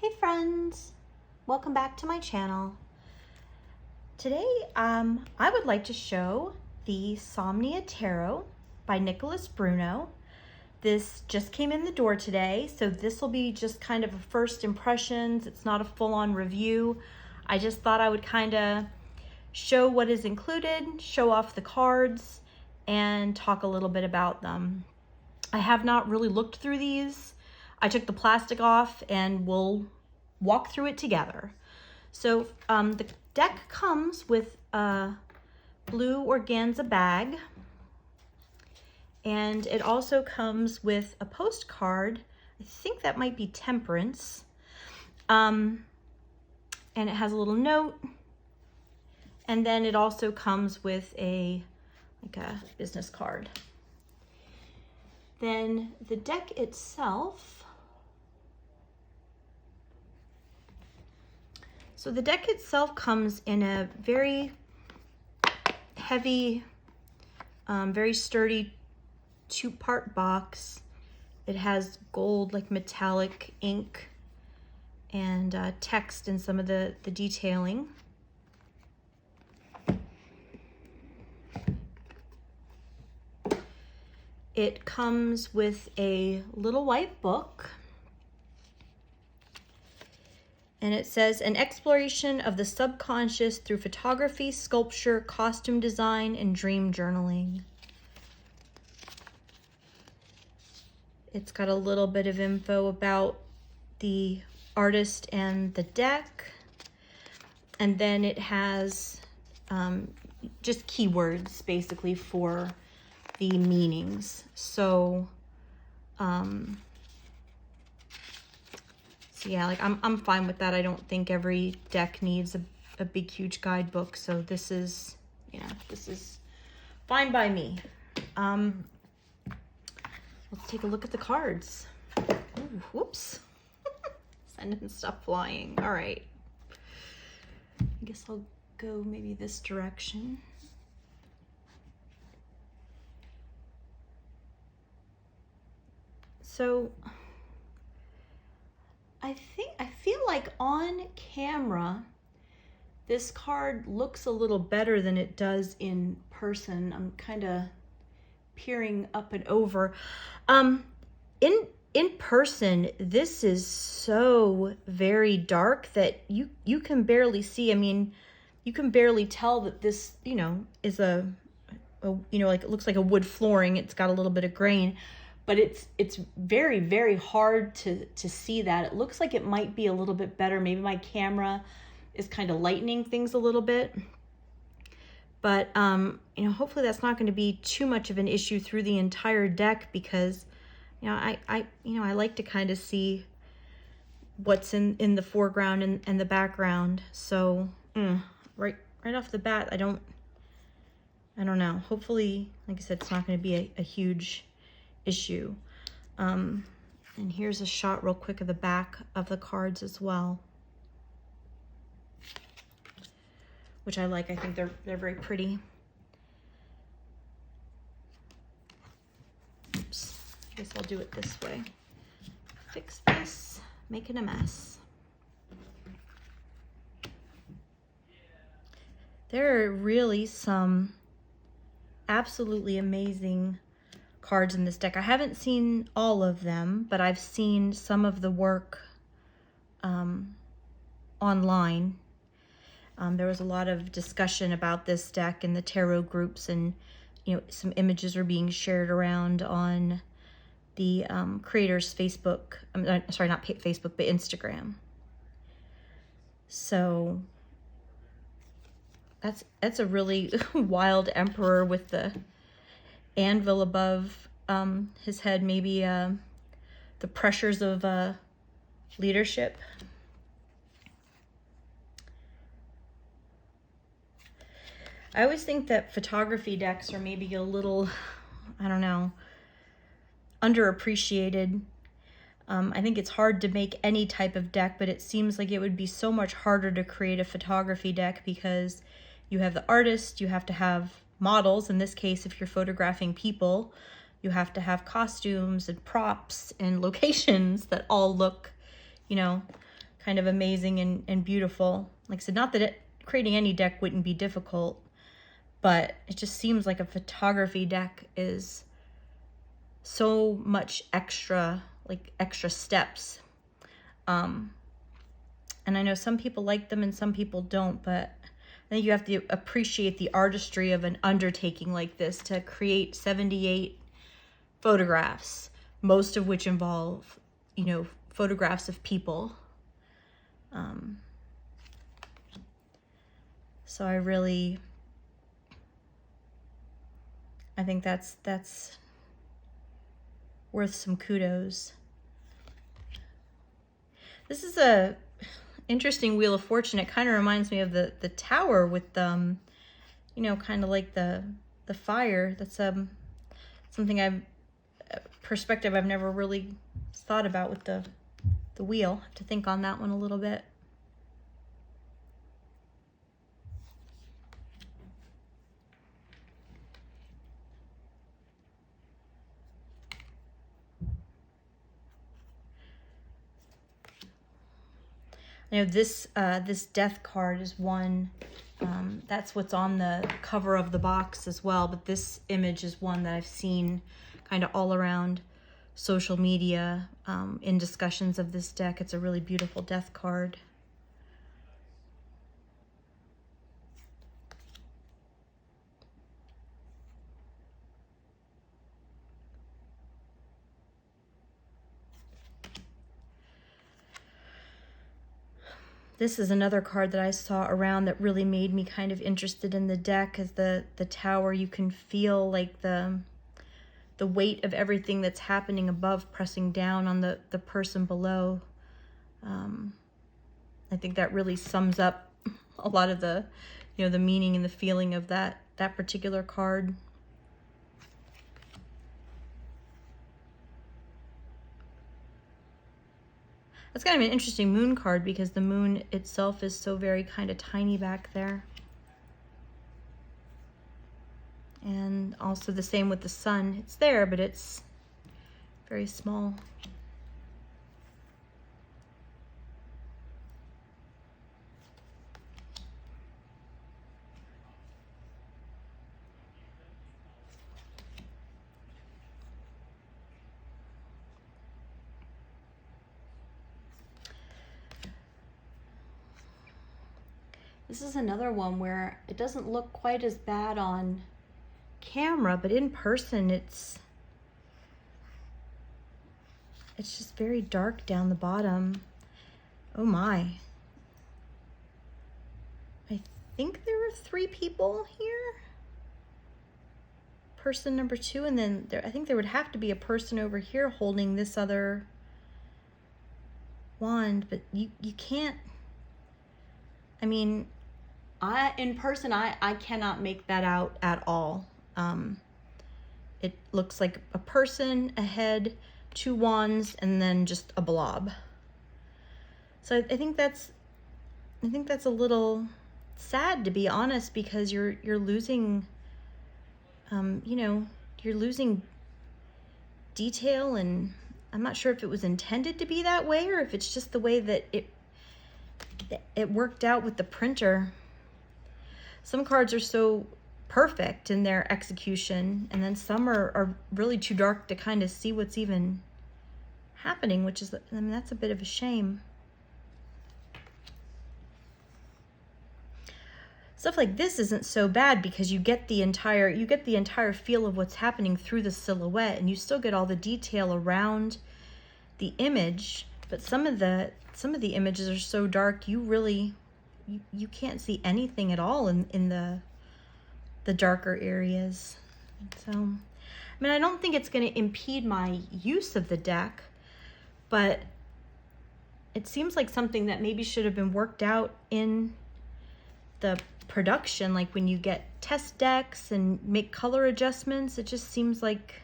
Hey friends, welcome back to my channel. Today I would like to show the Somnia Tarot by Nicolas Bruno. This just came in the door today, so this will be just kind of a first impressions. It's not a full-on review. I just thought I would kind of show what is included, show off the cards, and talk a little bit about them. I have not really looked through these. I took the plastic off and we'll walk through it together. So the deck comes with a blue organza bag, and it also comes with a postcard. I think that might be Temperance. And it has a little note, and then it also comes with a business card. Then the deck itself. So the deck itself comes in a very heavy, very sturdy two-part box. It has gold, like metallic ink, and text in some of the detailing. It comes with a little white book, and it says, an exploration of the subconscious through photography, sculpture, costume design, and dream journaling. It's got a little bit of info about the artist and the deck, and then it has just keywords basically for the meanings. So yeah, like I'm fine with that. I don't think every deck needs a big huge guidebook, so this is fine by me. Let's take a look at the cards. Ooh, whoops. Sending stuff flying. All right, I guess I'll go maybe this direction. So I feel like on camera, this card looks a little better than it does in person. I'm kind of peering up and over. In person, this is so very dark that you can barely see. I mean, you can barely tell that this, is like it looks like a wood flooring. It's got a little bit of grain. But it's very, very hard to see that. It looks like it might be a little bit better. Maybe my camera is kind of lightening things a little bit. But, hopefully that's not going to be too much of an issue through the entire deck, because, I like to kind of see what's in the foreground and the background. So, right off the bat, I don't know. Hopefully, like I said, it's not going to be a huge issue. And here's a shot real quick of the back of the cards as well, which I like. I think they're very pretty. Oops, I guess I'll do it this way. Fix this, making a mess. There are really some absolutely amazing cards in this deck. I haven't seen all of them, but I've seen some of the work online. There was a lot of discussion about this deck in the tarot groups, and some images are being shared around on the creators' Facebook. Sorry, not Facebook, but Instagram. So that's a really wild emperor with the anvil above his head. Maybe the pressures of leadership. I always think that photography decks are maybe a little, underappreciated. I think it's hard to make any type of deck, but it seems like it would be so much harder to create a photography deck, because you have the artist, you have to have models. In this case, if you're photographing people, you have to have costumes and props and locations that all look, kind of amazing and beautiful. Like I said, not that creating any deck wouldn't be difficult, but it just seems like a photography deck is so much extra, like extra steps. And I know some people like them and some people don't, but I think you have to appreciate the artistry of an undertaking like this to create 78 photographs, most of which involve, you know, photographs of people. So I think that's worth some kudos. This is a interesting Wheel of Fortune. It kind of reminds me of the tower with you know, kind of like the fire. That's something perspective I've never really thought about with the wheel. I have to think on that one a little bit. I know this death card is one, that's what's on the cover of the box as well, but this image is one that I've seen kind of all around social media in discussions of this deck. It's a really beautiful death card. This is another card that I saw around that really made me kind of interested in the deck. Is the tower. You can feel like the weight of everything that's happening above pressing down on the person below. I think that really sums up a lot of the, you know, the meaning and the feeling of that particular card. That's kind of an interesting moon card because the moon itself is so very kind of tiny back there. And also the same with the sun. It's there, but it's very small. This is another one where it doesn't look quite as bad on camera, but in person it's just very dark down the bottom. Oh my. I think there were 3 people here. Person number 2, and then I think there would have to be a person over here holding this other wand, but you can't, I mean, in person, I cannot make that out at all. It looks like a person, a head, 2 wands, and then just a blob. So I think that's a little sad, to be honest, because you're losing, you know, you're losing detail, and I'm not sure if it was intended to be that way or if it's just the way that it worked out with the printer. Some cards are so perfect in their execution, and then some are really too dark to kind of see what's even happening, which is, I mean, that's a bit of a shame. Stuff like this isn't so bad because you get the entire feel of what's happening through the silhouette, and you still get all the detail around the image. But some of the images are so dark you can't see anything at all in the darker areas. So, I mean, I don't think it's going to impede my use of the deck, but it seems like something that maybe should have been worked out in the production, like when you get test decks and make color adjustments. It just seems like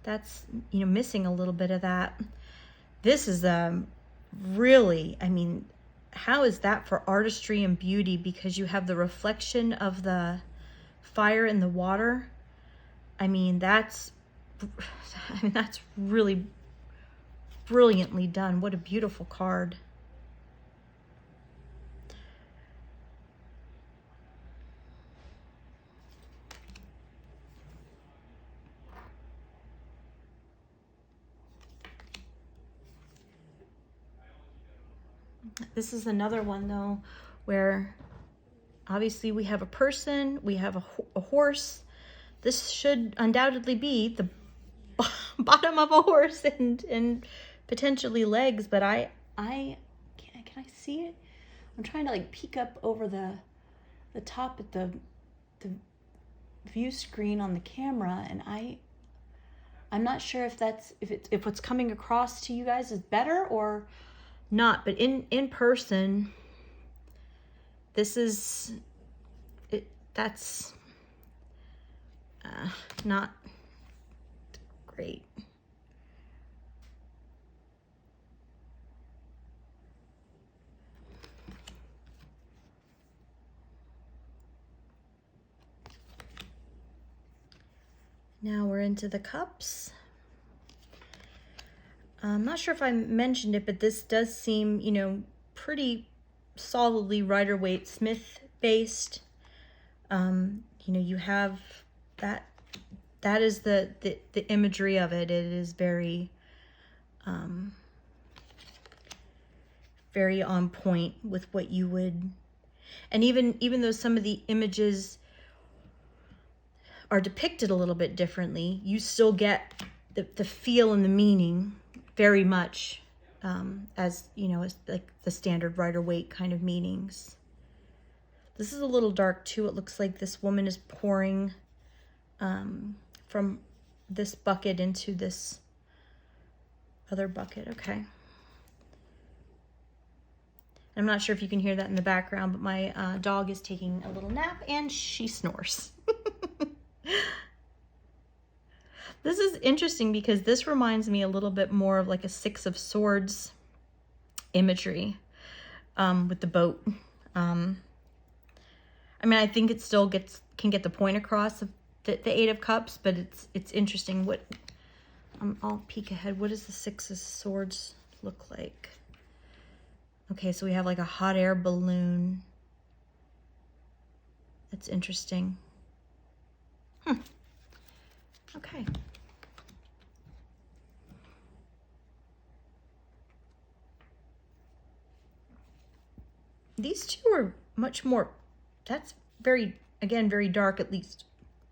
that's, you know, missing a little bit of that. This is really, I mean, how is that for artistry and beauty? Because you have the reflection of the fire in the water. I mean, that's really brilliantly done. What a beautiful card. This is another one though, where obviously we have a person, we have a horse. This should undoubtedly be the bottom of a horse and potentially legs, but can I see it? I'm trying to like peek up over the top at the view screen on the camera, and I'm not sure if if what's coming across to you guys is better or not, but in person, this is it. That's not great. Now we're into the cups. I'm not sure if I mentioned it, but this does seem, you know, pretty solidly Rider-Waite Smith based. You know, you have that is the imagery of it. It is very very on point with what you would, and even though some of the images are depicted a little bit differently, you still get the feel and the meaning very much as, you know, as like the standard Rider-Waite kind of meanings. This is a little dark too. It looks like this woman is pouring from this bucket into this other bucket. Okay. I'm not sure if you can hear that in the background, but my dog is taking a little nap and she snores. This is interesting because this reminds me a little bit more of like a Six of Swords imagery with the boat. I mean, I think it still can get the point across of the Eight of Cups, but it's interesting. What I'll peek ahead. What does the Six of Swords look like? Okay, so we have like a hot air balloon. That's interesting. Okay. These two are much more, that's very, again, very dark, at least,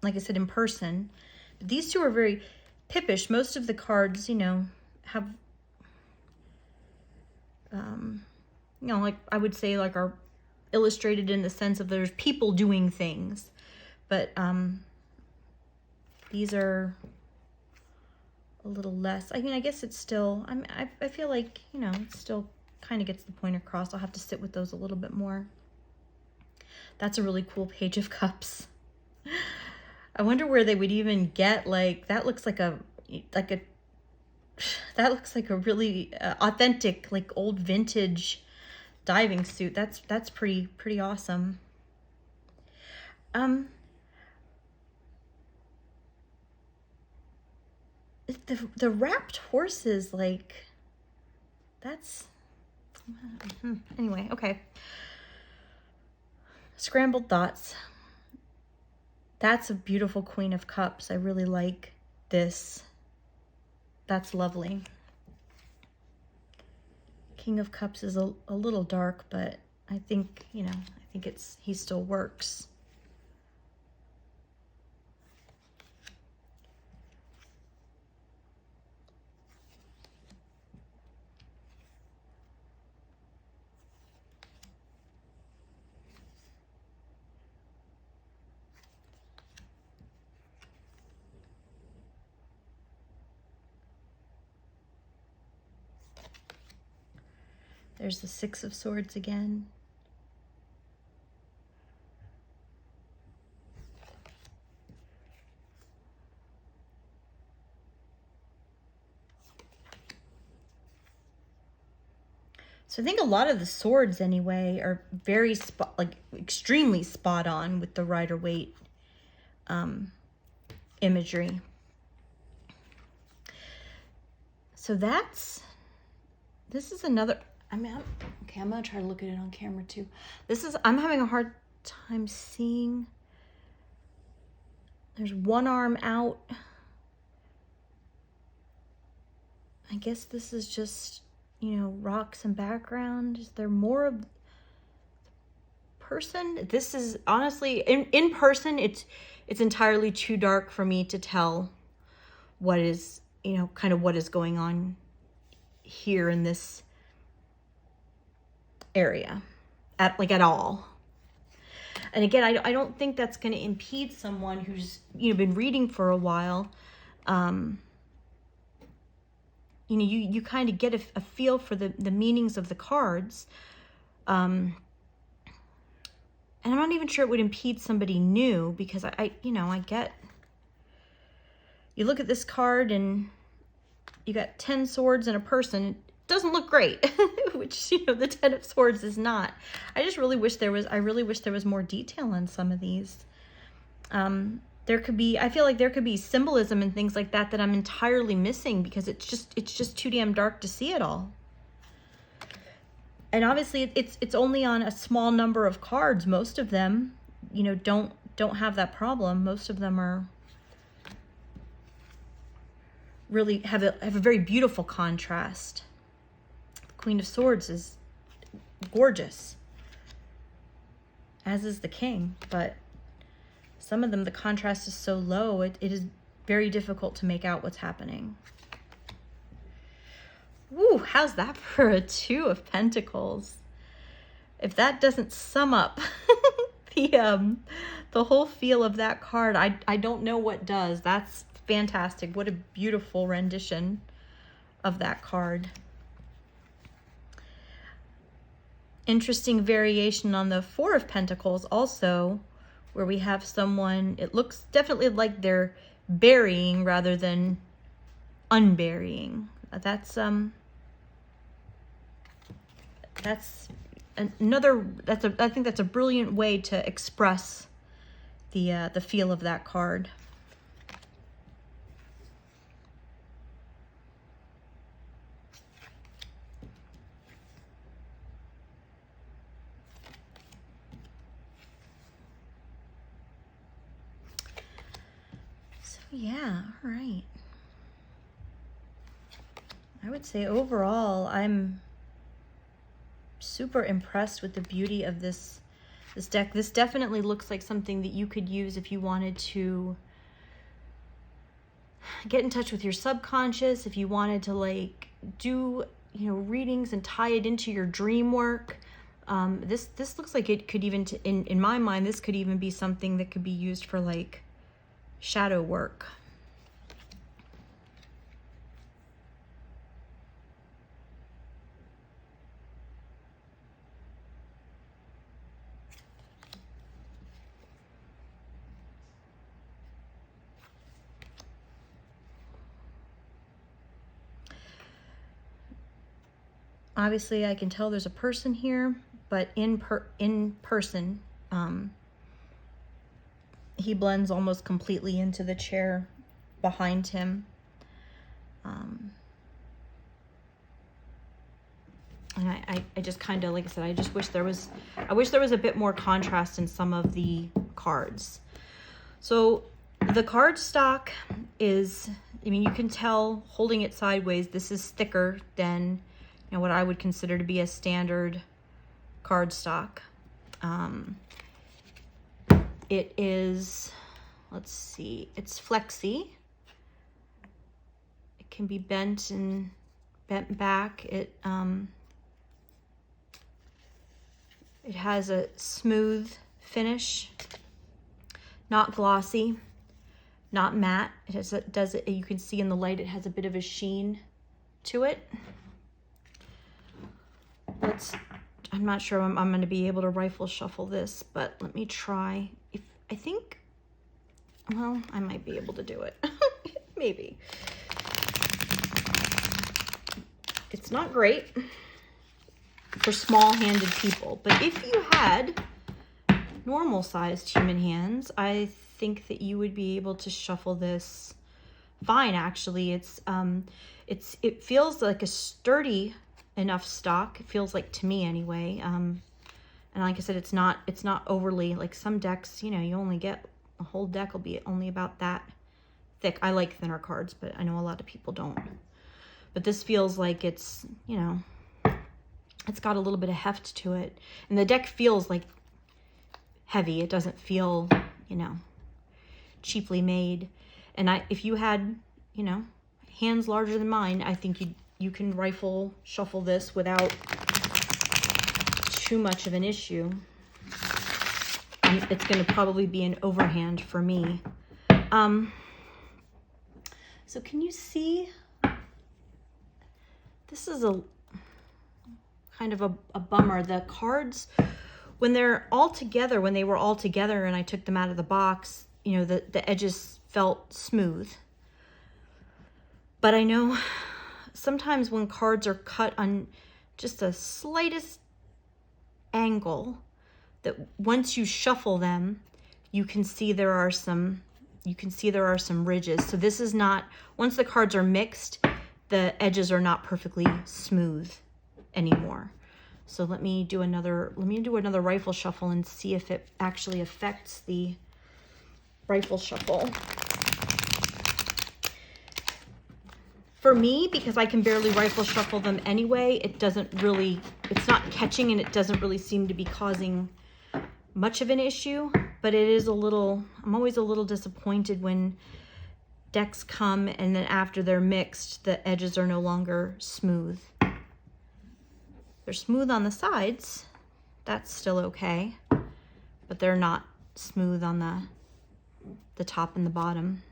like I said, in person. But these two are very pippish. Most of the cards, you know, have, you know, like I would say like are illustrated in the sense of there's people doing things. But these are a little less. I mean, I guess it's still, I feel like, you know, it still kind of gets the point across. I'll have to sit with those a little bit more. That's a really cool Page of Cups. I wonder where they would even get, like, that looks like a that looks like a really authentic, like old vintage diving suit. That's pretty awesome. The wrapped horses, like, that's anyway. Okay. Scrambled Thoughts. That's a beautiful Queen of Cups. I really like this. That's lovely. King of Cups is a little dark, but I think, you know, I think he still works. There's the Six of Swords again. So I think a lot of the swords anyway are very extremely spot on with the Rider-Waite imagery. So this is another, I mean, okay, I'm gonna try to look at it on camera too. I'm having a hard time seeing. There's one arm out. I guess this is just you know, rocks and background. Is there more of person? This is honestly, in person, it's entirely too dark for me to tell what is, you know, kind of what is going on here in this area at all. And again, I don't think that's going to impede someone who's, you know, been reading for a while. You know, you kind of get a feel for the meanings of the cards. And I'm not even sure it would impede somebody new, because you know, I get, you look at this card and you got 10 swords and a person. It doesn't look great, which, you know, the 10 of swords is not. I really wish there was more detail on some of these. There could be, I feel like there could be symbolism and things like that I'm entirely missing, because it's just too damn dark to see it all. And obviously it's only on a small number of cards. Most of them, you know, don't have that problem. Most of them are really have a very beautiful contrast. The Queen of Swords is gorgeous, as is the King, but some of them, the contrast is so low, it is very difficult to make out what's happening. Woo, how's that for a 2 of Pentacles? If that doesn't sum up the whole feel of that card, I don't know what does. That's fantastic. What a beautiful rendition of that card. Interesting variation on the 4 of Pentacles also, where we have someone, it looks definitely like they're burying rather than unburying. That's another, I think that's a brilliant way to express the feel of that card. So yeah, all right. I would say overall, I'm super impressed with the beauty of this deck. This definitely looks like something that you could use if you wanted to get in touch with your subconscious, if you wanted to like do, you know, readings and tie it into your dream work. This looks like it could even, in my mind, this could even be something that could be used for like shadow work. Obviously, I can tell there's a person here, but in person, he blends almost completely into the chair behind him. And I just kind of, like I said, I just wish there was, I wish there was a bit more contrast in some of the cards. So the cardstock is, I mean, you can tell holding it sideways, this is thicker than, you know, what I would consider to be a standard cardstock. It is, let's see, it's flexy. It can be bent and bent back. It has a smooth finish, not glossy, not matte. It has you can see in the light, it has a bit of a sheen to it. I'm not sure I'm going to be able to rifle shuffle this, but let me try. I think, well, I might be able to do it. Maybe. It's not great for small-handed people, but if you had normal-sized human hands, I think that you would be able to shuffle this fine, actually. It feels like a sturdy enough stock. It feels like, to me anyway. And like I said, it's not overly, like some decks, you know, you only get a whole deck will be only about that thick. I like thinner cards, but I know a lot of people don't. but this feels like it's, you know, it's got a little bit of heft to it. And the deck feels like heavy. It doesn't feel, you know, cheaply made. And if you had, you know, hands larger than mine, I think you can rifle shuffle this without too much of an issue. It's going to probably be an overhand for me. So can you see? This is a kind of a bummer. The cards, when they're all together, when they were all together and I took them out of the box, you know, the edges felt smooth. But I know sometimes when cards are cut on just the slightest angle, that once you shuffle them, you can see there are some ridges. So this is not, once the cards are mixed, the edges are not perfectly smooth anymore. So let me do another rifle shuffle and see if it actually affects the rifle shuffle. For me, because I can barely rifle shuffle them anyway, it's not catching and it doesn't really seem to be causing much of an issue, but it is I'm always a little disappointed when decks come and then after they're mixed, the edges are no longer smooth. They're smooth on the sides, that's still okay, but they're not smooth on the top and the bottom.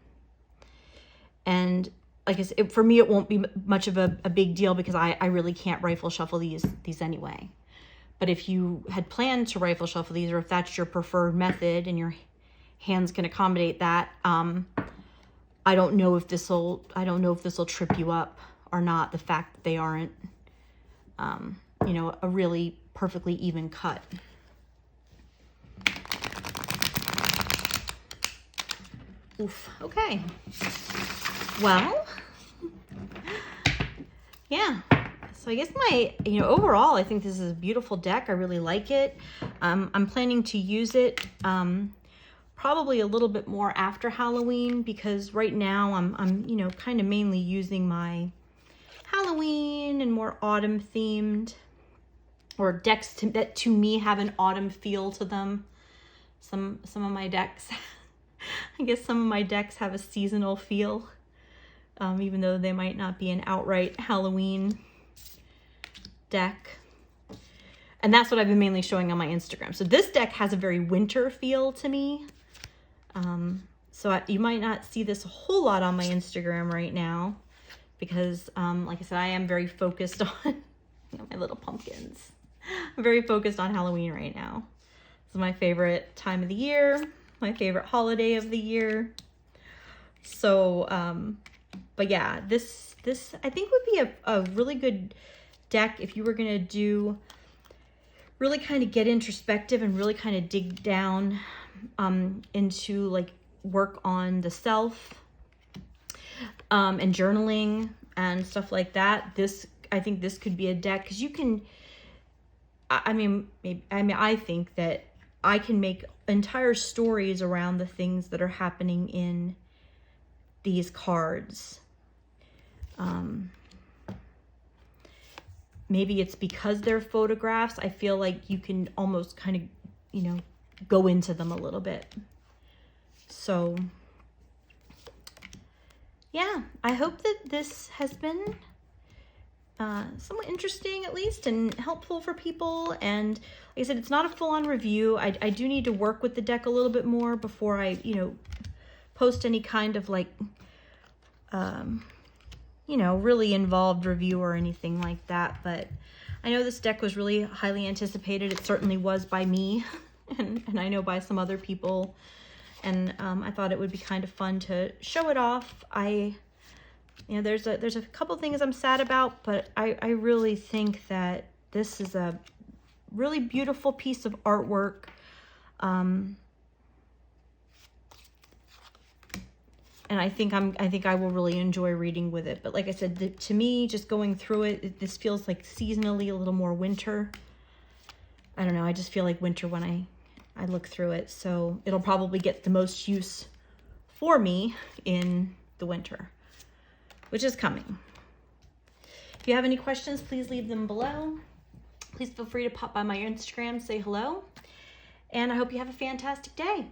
And like I said, for me, it won't be much of a big deal because I really can't rifle shuffle these anyway. But if you had planned to rifle shuffle these, or if that's your preferred method and your hands can accommodate that, I don't know if this will trip you up or not. The fact that they aren't, you know, a really perfectly even cut. Oof. Okay. Well, yeah. So I guess overall, I think this is a beautiful deck. I really like it. I'm planning to use it probably a little bit more after Halloween, because right now I'm you know, kind of mainly using my Halloween and more autumn themed, or decks that to me have an autumn feel to them. Some of my decks, I guess some of my decks have a seasonal feel, even though they might not be an outright Halloween deck. And that's what I've been mainly showing on my Instagram. So this deck has a very winter feel to me. You might not see this a whole lot on my Instagram right now because, like I said, I am very focused on my little pumpkins. I'm very focused on Halloween right now. This is my favorite time of the year, my favorite holiday of the year. So, but yeah, this I think would be a really good deck if you were going to really kind of get introspective and really kind of dig down into like work on the self and journaling and stuff like that. I think this could be a deck because you can, I think that I can make entire stories around the things that are happening in these cards. Maybe it's because they're photographs. I feel like you can almost kind of, you know, go into them a little bit. So, yeah, I hope that this has been somewhat interesting at least and helpful for people. And like I said, it's not a full-on review. I do need to work with the deck a little bit more before I, you know, post any kind of like, you know, really involved review or anything like that. But I know this deck was really highly anticipated. It certainly was by me and I know by some other people. And I thought it would be kind of fun to show it off. You know, there's a couple things I'm sad about, but I really think that this is a really beautiful piece of artwork. And I think I will really enjoy reading with it. But like I said, to me, just going through it, this feels like seasonally a little more winter. I don't know. I just feel like winter when I look through it. So it'll probably get the most use for me in the winter, which is coming. If you have any questions, please leave them below. Please feel free to pop by my Instagram, say hello. And I hope you have a fantastic day.